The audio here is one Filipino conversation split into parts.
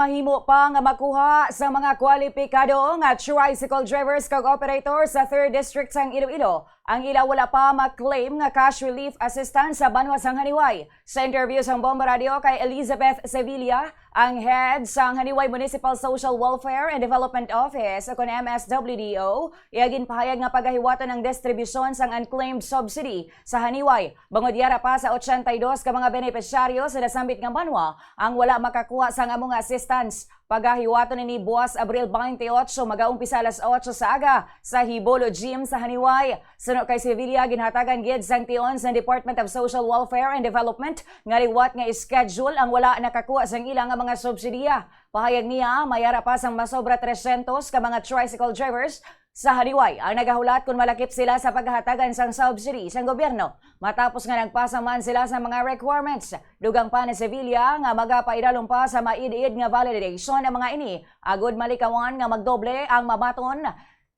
Mahimo pa nga makuha sa mga kwalipikado nga tricycle drivers kag operators sa 3rd District sang Iloilo. Ang ila wala pa maklaim nga cash relief assistance sa banwa sang Haniway. Sa interview sang Bomba Radio kay Elizabeth Sevilla, ang head sang Haniway Municipal Social Welfare and Development Office o kon MSWDO, iagin pahayag nga pagahiwaton ng distribusyon sang unclaimed subsidy sa Haniway. Bangod yara pa sa 82 ka mga benepisyaryo sa nasambit nga banwa ang wala makakuha sang among assistance. Pagahiwaton ni buwas Abril 28 mag-aumpisa alas 8 sa aga sa Hibolo Gym sa Haniway. Suno kay Sevilla ginhatagan gid sang tion sa Department of Social Welfare and Development nga liwat nga schedule ang wala nakakuha sang ilang nga mga subsidiya. Pahayag niya mayara pa sang masobra 300 ka mga tricycle drivers sa Haniway ang nagahulat kung malakip sila sa paghahatagan sang subsidy sang gobyerno. Matapos nga nagpasa man sila sa mga requirements, dugang pa ni Sevilla nga magapaidalong pa sa maid-id nga validation ang mga ini. Agud malikawan nga magdoble ang mabaton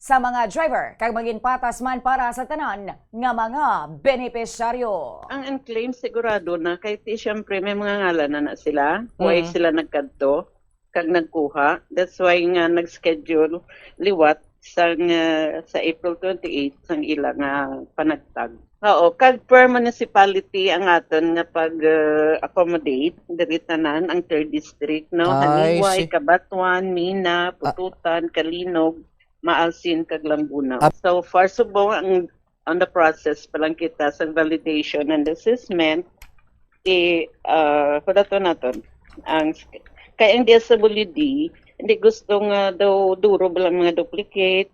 sa mga driver kag maging patas man para sa tanan nga mga benepisyaryo. Ang unclaimed sigurado na kay siyempre may mga ngalan na sila. Why sila nagkadto kag nagkuha. That's why nga nag-schedule liwat sa April 28 sang ilang panagtag. Oo, kag per municipality ang aton nga pag-accommodate diri tanan ang 3rd district, no? Haniway, Cabatuan, Mina, Pututan, Kalinog, Maalsin, kag Lambuna. So far subong ang on the process pa lang kita sa validation and assessment kudato naton ang kay ang DSWD hindi gusto nga daw duro lang mga duplicate